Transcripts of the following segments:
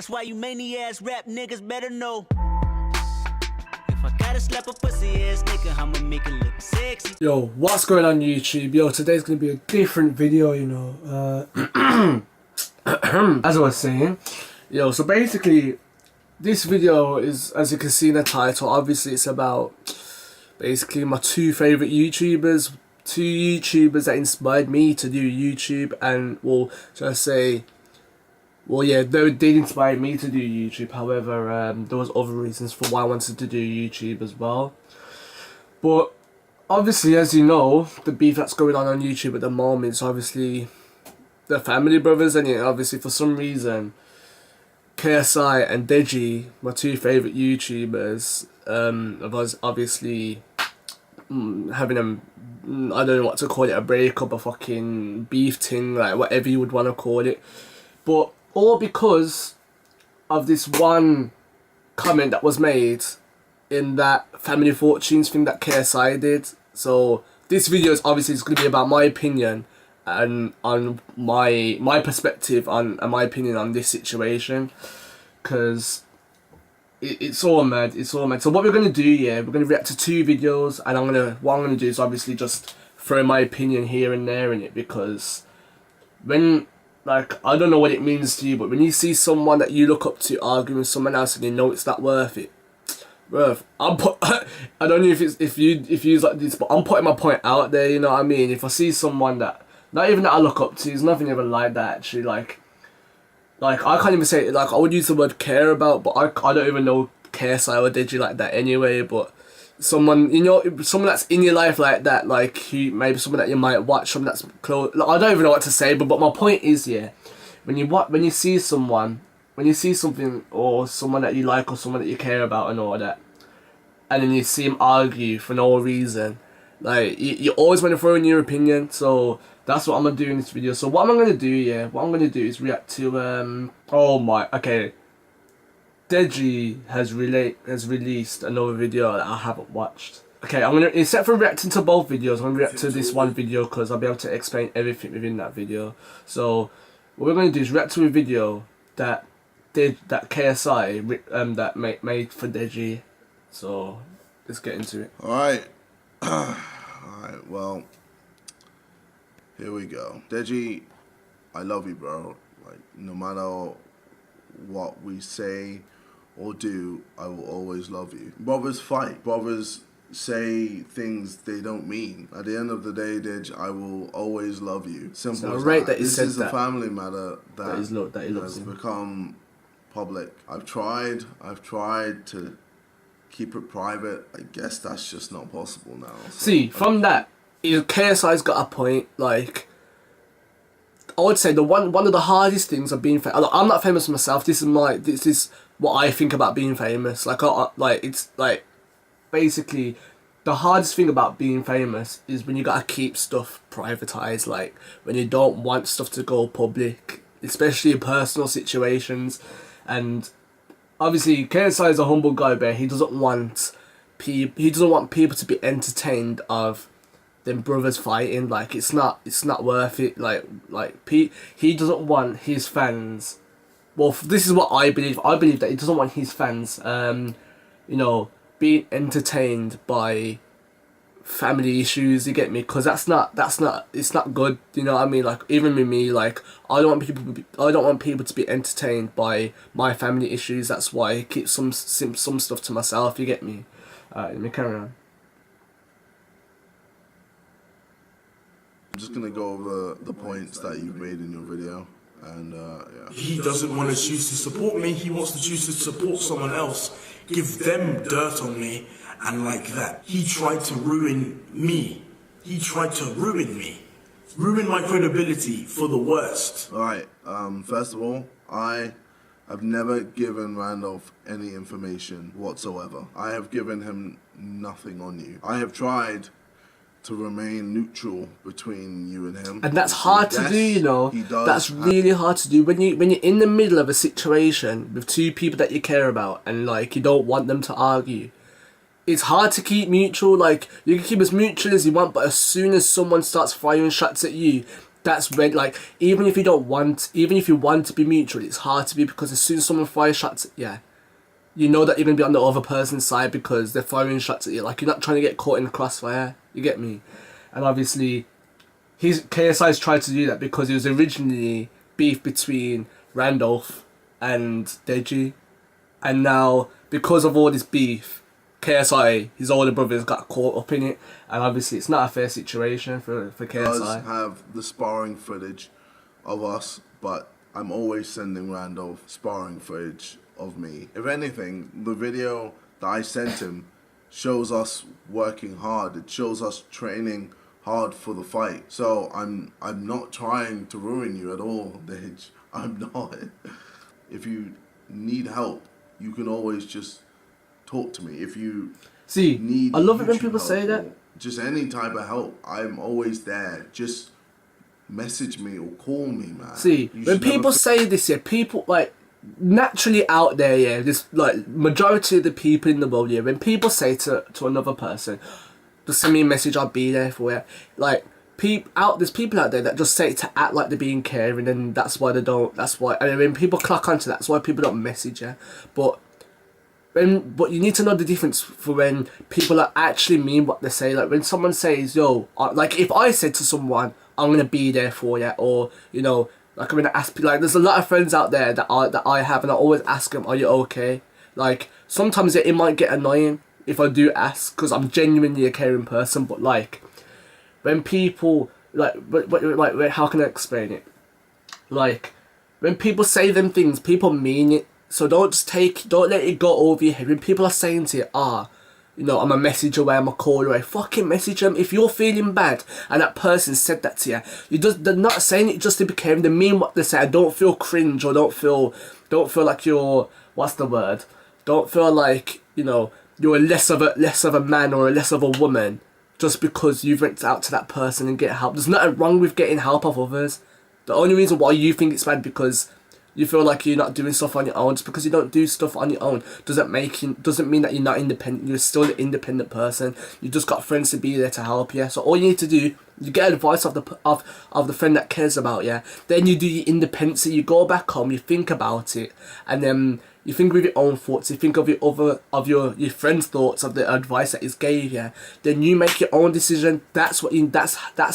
That's why you many ass rap niggas better know. If I gotta slap a pussy ass nigga, I'ma make it look sexy. Yo, what's going on YouTube? Yo, today's gonna be a different video, you know. As I was saying, yo, so basically, this video is, as you can see in the title, obviously it's about basically my two favourite YouTubers, two YouTubers that inspired me to do YouTube, and, well, should I say, well, yeah, they did inspire me to do YouTube. However, there was other reasons for why I wanted to do YouTube as well. But obviously, as you know, the beef that's going on YouTube at the moment is obviously the Family Brothers, and obviously for some reason, KSI and DEJI, my two favourite YouTubers, was obviously having a, I don't know what to call it, a breakup, a fucking beef thing, like whatever you would want to call it. But all because of this one comment that was made in that Family Fortunes thing that KSI did. So this video is obviously going to be about my opinion and on my perspective on and my opinion on this situation, because it's all mad. It's all mad. So what we're going to do, yeah, we're going to react to two videos, and what I'm going to do is obviously just throw my opinion here and there in it, because when, like, I don't know what it means to you, but when you see someone that you look up to arguing with someone else and you know it's not worth it, bro, I don't know if you like this, but I'm putting my point out there, you know what I mean? If I see someone that, not even that I look up to, there's nothing even like that actually, like I can't even say, like, I would use the word care about, but I don't even know KSI or DEJI like that anyway, but someone, you know, someone that's in your life like that, like maybe someone that you might watch, someone that's close, like, I don't even know what to say, but my point is, yeah, when you see someone, when you see something or someone that you like or someone that you care about and all that, and then you see them argue for no reason, like, you always want to throw in your opinion. So that's what I'm gonna do in this video. So what I'm gonna do, yeah, what I'm gonna do is react to DEJI has released another video that I haven't watched. Okay, instead of reacting to both videos, I'm gonna react to this one video because I'll be able to explain everything within that video. So what we're gonna do is react to a video that KSI that made for DEJI. So let's get into it. Alright. Alright, well, here we go. DEJI, I love you, bro. Like, no matter what we say or do, I will always love you. Brothers fight. Brothers say things they don't mean. At the end of the day, DEJ, I will always love you. Simple as that. This is a family matter that has become public. I've tried to keep it private. I guess that's just not possible now. So, see, from that, KSI's got a point. Like, I would say one of the hardest things of being famous. I'm not famous myself. This is what I think about being famous. Like, it's like, basically, the hardest thing about being famous is when you gotta keep stuff privatized. Like, when you don't want stuff to go public, especially in personal situations. And obviously, KSI is a humble guy, but he doesn't want people to be entertained of them brothers fighting. Like, it's not worth it. Like he doesn't want his fans. Well, this is what I believe. I believe that he doesn't want his fans, you know, being entertained by family issues. You get me? Because it's not good. You know what I mean? Like, even with me, like, I don't want people to be entertained by my family issues. That's why I keep some stuff to myself. You get me? Let me carry on. I'm just gonna go over the points that you've made in your video, and yeah. He doesn't want to choose to support me. He wants to choose to support someone else, give them dirt on me, and like that. He tried to ruin me. He tried to ruin me. Ruin my credibility for the worst. Alright, first of all, I have never given Randolph any information whatsoever. I have given him nothing on you. I have tried to remain neutral between you and him. And that's hard to do, you know. That's really hard to do when you're in the middle of a situation with two people that you care about and, like, you don't want them to argue. It's hard to keep neutral. Like, you can keep as neutral as you want, but as soon as someone starts firing shots at you, that's when, like, even if you want to be mutual, it's hard to be, because as soon as someone fires shots, you know that you're going to be on the other person's side because they're firing shots at you. Like, you're not trying to get caught in the crossfire. You get me? And obviously, KSI's tried to do that because it was originally beef between Randolph and DEJI. And now, because of all this beef, KSI, his older brothers, got caught up in it. And obviously, it's not a fair situation for KSI. Does have the sparring footage of us, but I'm always sending Randolph sparring footage of me. If anything, the video that I sent him shows us working hard. It shows us training hard for the fight. So I'm not trying to ruin you at all, Dej. I'm not. If you need help, you can always just talk to me. If you need I love it when YouTube people say help, that. Just any type of help, I'm always there. Just message me or call me, man. When people say this, people, like, naturally out there, this, like, majority of the people in the world, when people say to another person, just send me a message, I'll be there for you. Like, there's people out there that just say it to act like they're being caring, and that's why they don't. And when people clock onto that's why people don't message you. But you need to know the difference for when people are actually mean what they say. Like, when someone says, yo, like, if I said to someone, I'm gonna be there for you, or, you know, like, I'm gonna ask, like, there's a lot of friends out there that I have, and I always ask them, are you okay? Like, sometimes it might get annoying if I do ask, because I'm genuinely a caring person, but, like, when people, like, how can I explain it? Like, when people say them things, people mean it, so don't let it go over your head. When people are saying to you, you know, I'm a message away, I'm a call away, fucking message them. If you're feeling bad and that person said that to you, they're not saying it just to be caring, they mean what they say. I don't feel cringe, or don't feel like you're, what's the word? Don't feel like, you know, you're less of a man or less of a woman just because you've reached out to that person and get help. There's nothing wrong with getting help of others. The only reason why you think it's bad because you feel like you're not doing stuff on your own. Just because you don't do stuff on your own doesn't mean that you're not independent. You're still an independent person. You just got friends to be there to help you. So all you need to do, you get advice of the friend that cares about you. Then you do your independence. You go back home, you think about it, and then you think with your own thoughts. You think of your friend's thoughts, of the advice that he's gave you. Then you make your own decision. That's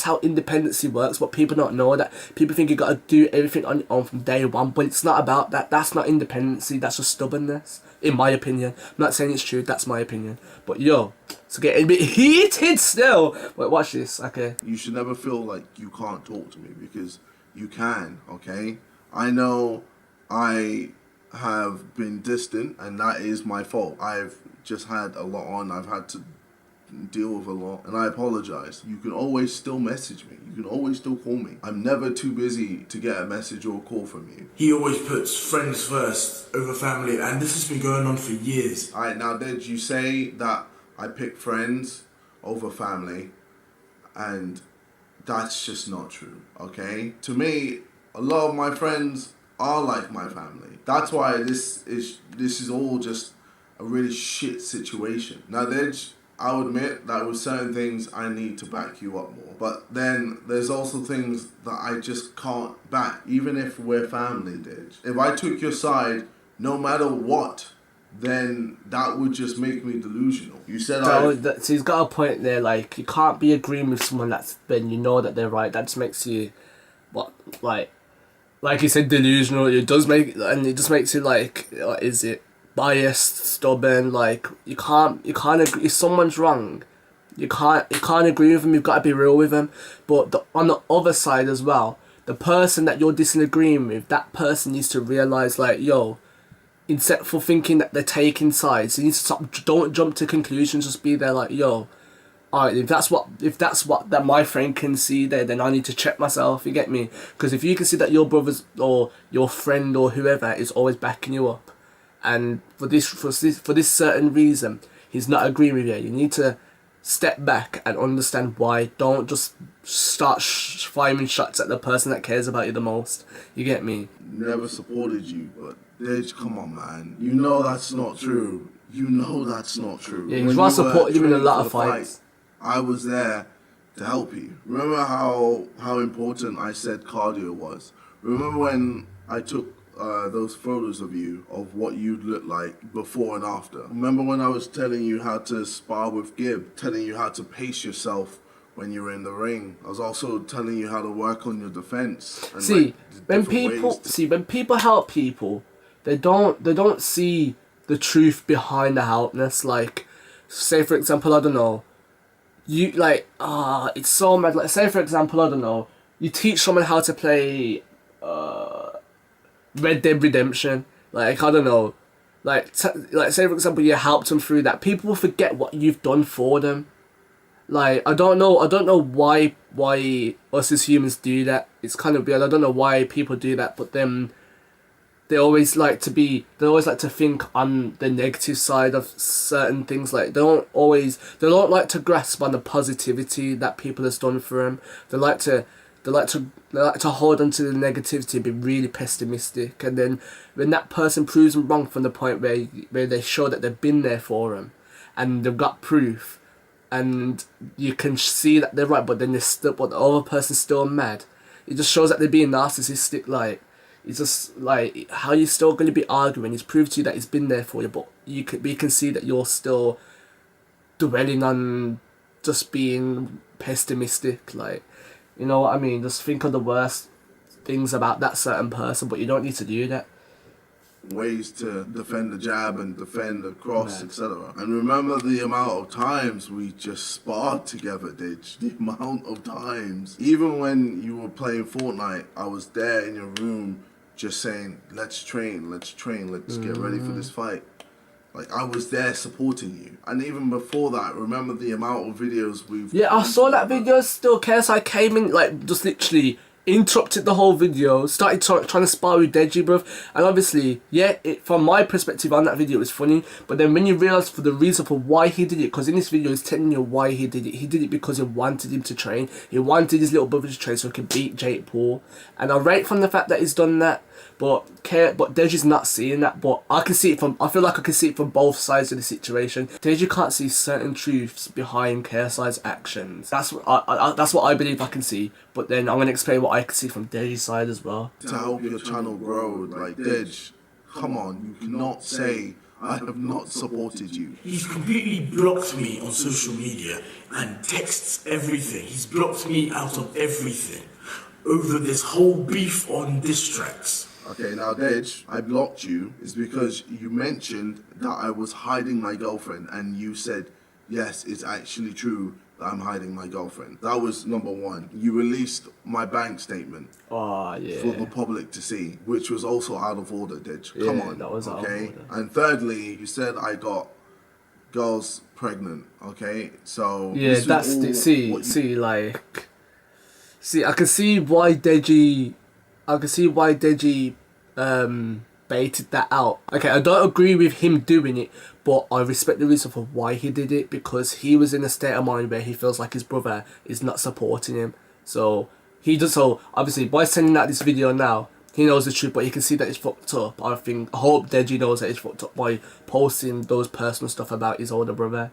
how independency works. But people don't know that. People think you got to do everything on your own from day one. But it's not about that. That's not independency. That's just stubbornness, in my opinion. I'm not saying it's true. That's my opinion. But yo, it's getting a bit heated still. Wait, watch this. Okay. You should never feel like you can't talk to me, because you can. Okay. I know I have been distant, and that is my fault. I've just had a lot on. I've had to deal with a lot, and I apologize. You can always still message me. You can always still call me. I'm never too busy to get a message or a call from you. He always puts friends first over family, and this has been going on for years. Alright, now did you say that I pick friends over family, and that's just not true, okay? To me, a lot of my friends are like my family. That's why this is all just a really shit situation. Now, I'll admit that with certain things I need to back you up more. But then there's also things that I just can't back, even if we're family, Dej. If I took your side, no matter what, then that would just make me delusional. You said so he's got a point there. Like, you can't be agreeing with someone that's when you know that they're right. That just makes you, like you said, delusional. It just makes you like, what is it? Biased, stubborn. Like, you can't agree. If someone's wrong, you can't agree with them. You've got to be real with them. But on the other side as well, the person that you're disagreeing with, that person needs to realize, like, yo, instead for thinking that they're taking sides, you need to stop. Don't jump to conclusions. Just be there, like, yo, alright, if that's what that my friend can see there, then I need to check myself. You get me? Because if you can see that your brothers or your friend or whoever is always backing you up, and for this certain reason he's not agreeing with you, you need to step back and understand why. Don't just start firing shots at the person that cares about you the most. You get me? Never supported you, but Dej, come on, man. You know that's not true. You know that's not true. Yeah, he's well supported you in a lot of fights. I was there to help you. Remember how important I said cardio was? Remember when I took those photos of you, of what you'd look like before and after? Remember when I was telling you how to spar with Gib, telling you how to pace yourself when you're in the ring? I was also telling you how to work on your defense. And See, when when people help people, they don't see the truth behind the helpness. Like, say for example, I don't know, you like it's so mad. Like, say for example, I don't know, you teach someone how to play Red Dead Redemption. Like, I don't know, like say for example, you helped them through that. People will forget what you've done for them. Like, I don't know why us as humans do that. It's kind of weird. I don't know why people do that, but then they always like to think on the negative side of certain things. Like, they don't like to grasp on the positivity that people has done for them. They like to hold on to the negativity and be really pessimistic. And then when that person proves them wrong from the point where they show that they've been there for them and they've got proof, and you can see that they're right, but then the other person's still mad. It just shows that they're being narcissistic. Like, it's just like, how you still going to be arguing? He's proved to you that he's been there for you, but we can see that you're still dwelling on just being pessimistic. Like, you know what I mean? Just think of the worst things about that certain person, but you don't need to do that. Ways to defend the jab and defend the cross, etc. And remember the amount of times we just sparred together, Dej. The amount of times. Even when you were playing Fortnite, I was there in your room just saying, let's train, let's get ready for this fight. Like, I was there supporting you. And even before that, remember the amount of videos we've... Yeah, I saw that video still. KSI came in, like, just literally interrupted the whole video, started trying to spar with DEJI, bruv. And obviously, yeah, from my perspective on that video, it was funny. But then when you realise for the reason for why he did it, because in this video he's telling you why he did it because he wanted him to train. He wanted his little brother to train so he could beat Jake Paul. And I rate from the fact that he's done that. But DEJI's not seeing that. But I feel like I can see it from both sides of the situation. DEJI can't see certain truths behind KSI's actions. That's what I believe I can see. But then I'm gonna explain what I can see from DEJI's side as well. To help your channel grow, like, Dej, come on, you cannot say I have not supported you. He's completely blocked me on social media and texts everything. He's blocked me out of everything over this whole beef on diss tracks. Okay, now Dej, I blocked you is because you mentioned that I was hiding my girlfriend, and you said, yes, it's actually true that I'm hiding my girlfriend. That was number one. You released my bank statement for the public to see, which was also out of order, Dej. Come on, that was okay? out of order. And thirdly, you said I got girls pregnant, okay? So yeah, that's the, I can see why DEJI baited that out. Okay, I don't agree with him doing it, but I respect the reason for why he did it, because he was in a state of mind where he feels like his brother is not supporting him. So obviously by sending out this video now, he knows the truth, but he can see that it's fucked up. I hope DEJI knows that it's fucked up by posting those personal stuff about his older brother.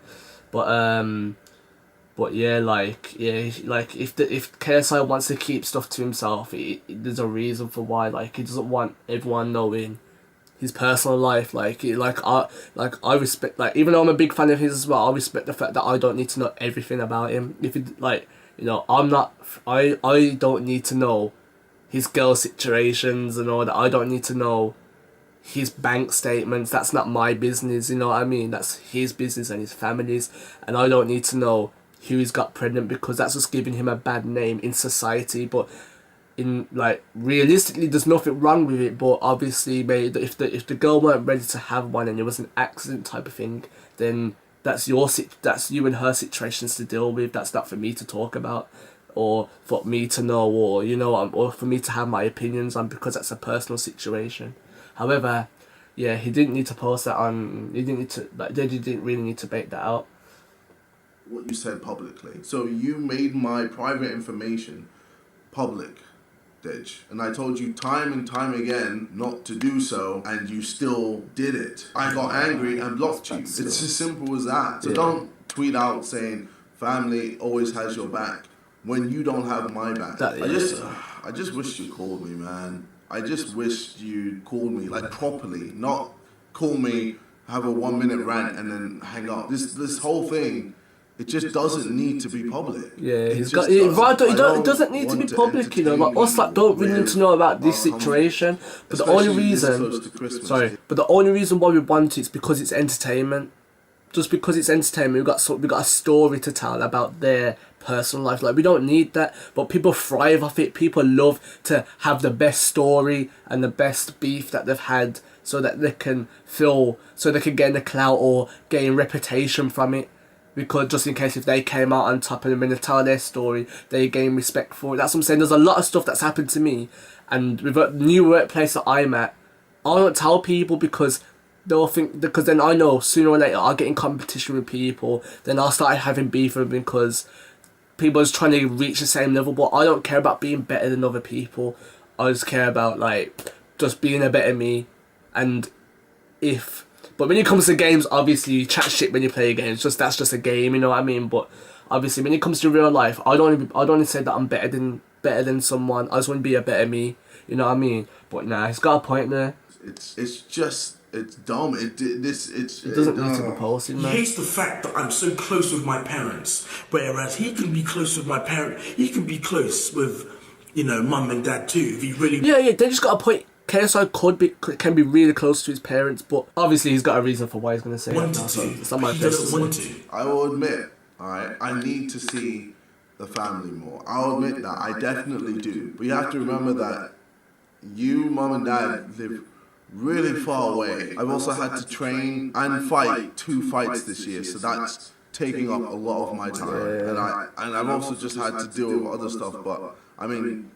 But yeah, like if KSI wants to keep stuff to himself, there's a reason for why. Like, he doesn't want everyone knowing his personal life. I respect, like, even though I'm a big fan of his as well, I respect the fact that I don't need to know everything about him. If it, like, you know, I don't need to know his girl situations and all that. I don't need to know his bank statements. That's not my business, you know what I mean? That's his business and his family's, and I don't need to know who he's got pregnant, because that's just giving him a bad name in society. But in, like, realistically, there's nothing wrong with it. But obviously, mate, if the girl weren't ready to have one and it was an accident type of thing, then that's you and her situations to deal with. That's not for me to talk about, or for me to know, or, you know, or for me to have my opinions on, because that's a personal situation. However, yeah, he didn't need to post that on. He didn't need to. Like, DEJI didn't really need to bait that out. What you said publicly. So you made my private information public, Dej. And I told you time and time again not to do so, and you still did it. I got angry and blocked you. It's as simple as that. So don't tweet out saying family always has your back when you don't have my back. That- I just wish you called me, man. I just wish you called me like properly, not call me, have a 1 minute rant and then hang up. This whole thing, it just doesn't need to be public. Yeah, it he's just got. It, doesn't. right, I it doesn't need to be want public, you know. Like us, like, don't really need to know about this situation. But the only Especially this reason, close to Christmas. sorry, but the only reason why we want it is because it's entertainment. Just because it's entertainment, we got a story to tell about their personal life. Like, we don't need that, but people thrive off it. People love to have the best story and the best beef that they've had, so that they can gain the clout or gain reputation from it. Because just in case if they came out on top and they're going to tell their story, they gain respect for it. That's what I'm saying. There's a lot of stuff that's happened to me, and with a new workplace that I'm at, I don't tell people because they'll think, because then I know sooner or later I'll get in competition with people, then I'll start having beef with them because people are just trying to reach the same level. But I don't care about being better than other people. I just care about, like, just being a better me. And but when it comes to games, obviously you chat shit when you play games. That's just a game, you know what I mean? But obviously when it comes to real life, I don't want to say that I'm better than someone. I just want to be a better me, you know what I mean? But nah, he's got a point there. It's dumb. It doesn't need to be posted, He man. hates the fact that I'm so close with my parents, whereas he can be close with my parent. He can be close with, you know, mum and dad too. If he really Yeah, they just got a point. KSI can be really close to his parents, but obviously he's got a reason for why he's going to say wanted that now, so to, it's not my he business. doesn't want to. I will admit, alright, I need to see the family more. I'll admit that, I definitely do. But you have to remember that you, mum and dad, live really far away. I've also had to train and fight 2 fights this year, so that's taking up a lot of my time. And I've also just had to deal with other stuff, but I mean,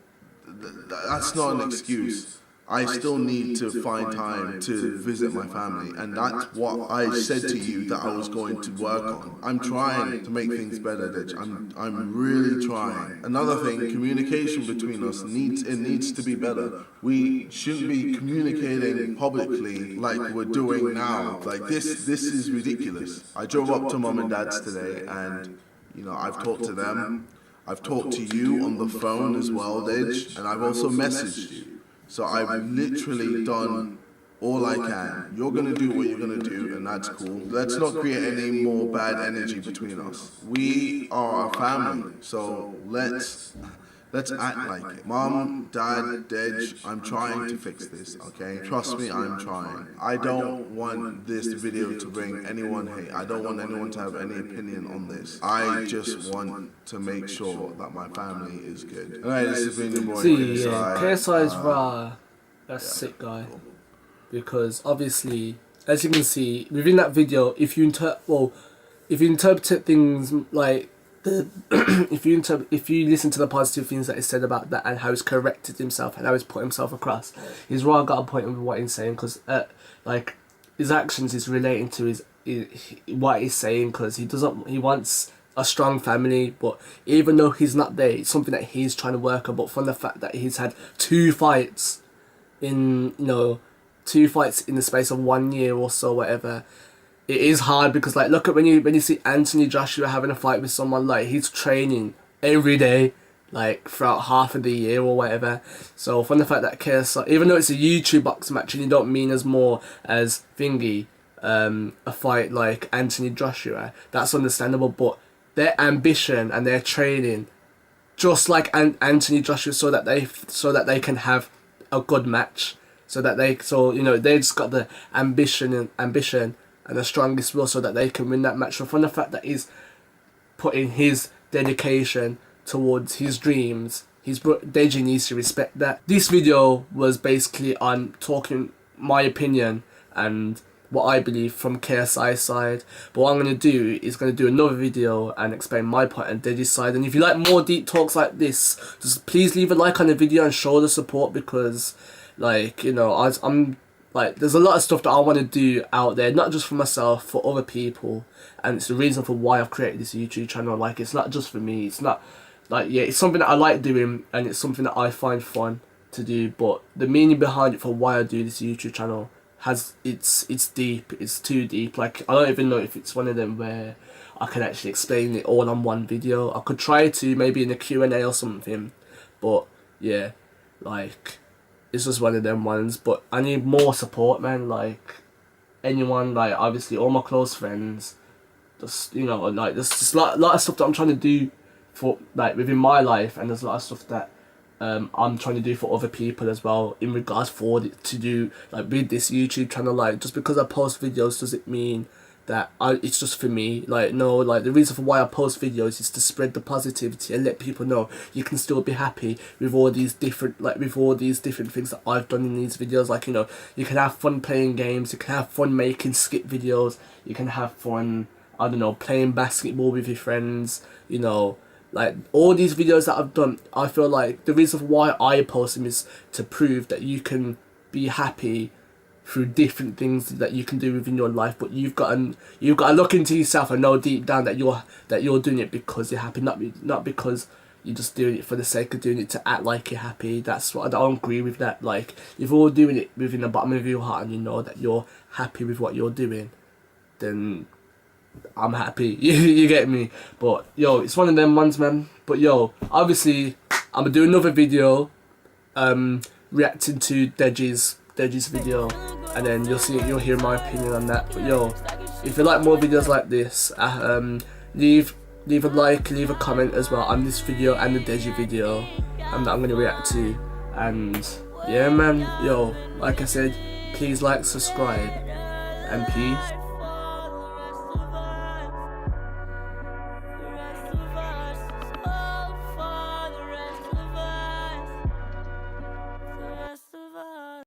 that's not an excuse. I still need to find time to visit my family, and that's what I said to you that I was going to work on. I'm trying to make things better, DEJI. I'm really trying. Another thing, communication between us needs to be better. We shouldn't be communicating publicly like we're doing now. Like this is ridiculous. I drove up to mum and dad's today, and you know, I've talked to them. I've talked to you on the phone as well, DEJI, and I've also messaged you. So I've literally done all I can. You're going to do what you're going to do, and that's cool. Let's not create any more bad energy between us. We are a family, so let's act like it. Mom, Dad, DEJI, I'm trying to fix this, okay? Trust me, I'm trying. I don't want this video to bring anyone hate. I don't want anyone to have any opinion on this. I just want to make sure that my family is good. Alright, this has been your boy KSI is raw. That's a sick guy. Because obviously, as you can see, within that video, if you interpret things like if you listen to the positive things that he said about that and how he's corrected himself and how he's put himself across, he's right got a point with what he's saying, because like his actions is relating to what he's saying, because he wants a strong family, but even though he's not there, it's something that he's trying to work on. But from the fact that he's had 2 fights in the space of 1 year or so, whatever, it is hard, because like, look at when you see Anthony Joshua having a fight with someone, like, he's training every day, like throughout half of the year or whatever. So from the fact that KSI, even though it's a YouTube boxing match and you don't mean as more as a fight like Anthony Joshua, that's understandable. But their ambition and their training, just like Anthony Joshua, so that they can have a good match, they just got the ambition and the strongest will so that they can win that match. So from the fact that he's putting his dedication towards his dreams, DEJI needs to respect that. This video was basically on talking my opinion and what I believe from KSI's side. But what I'm going to do is going to do another video and explain my point on DEJI's side. And if you like more deep talks like this, just please leave a like on the video and show the support, because, like, you know, I'm like, there's a lot of stuff that I want to do out there, not just for myself, for other people. And it's the reason for why I've created this YouTube channel. Like, it's not just for me. It's not, like, yeah, it's something that I like doing, and it's something that I find fun to do. But the meaning behind it for why I do this YouTube channel it's deep. It's too deep. Like, I don't even know if it's one of them where I can actually explain it all on one video. I could try to, maybe in a Q&A or something, but yeah, like, it's just one of them ones. But I need more support, man. Like, anyone, like, obviously all my close friends, just, you know, like, there's just a lot of stuff that I'm trying to do for, like, within my life, and there's a lot of stuff that I'm trying to do for other people as well, in regards to do, like, with this YouTube channel. Like, just because I post videos doesn't mean that it's just for me. Like, no, like, the reason for why I post videos is to spread the positivity and let people know you can still be happy with all these different, like, with all these different things that I've done in these videos. Like, you know, you can have fun playing games, you can have fun making skit videos, you can have fun, I don't know, playing basketball with your friends, you know. Like, all these videos that I've done, I feel like the reason why I post them is to prove that you can be happy through different things that you can do within your life. But you've got to look into yourself and know deep down that you're doing it because you're happy, not because you're just doing it for the sake of doing it to act like you're happy. That's what I don't agree with. That, like, if you're doing it within the bottom of your heart and you know that you're happy with what you're doing, then I'm happy. You get me? But yo, it's one of them ones, man. But yo, obviously I'm gonna do another video reacting to DEJI's video, and then you'll hear my opinion on that. But yo, if you like more videos like this, leave a like, leave a comment as well on this video and the DEJI video that I'm gonna react to. And yeah, man, yo, like I said, please like, subscribe, and peace.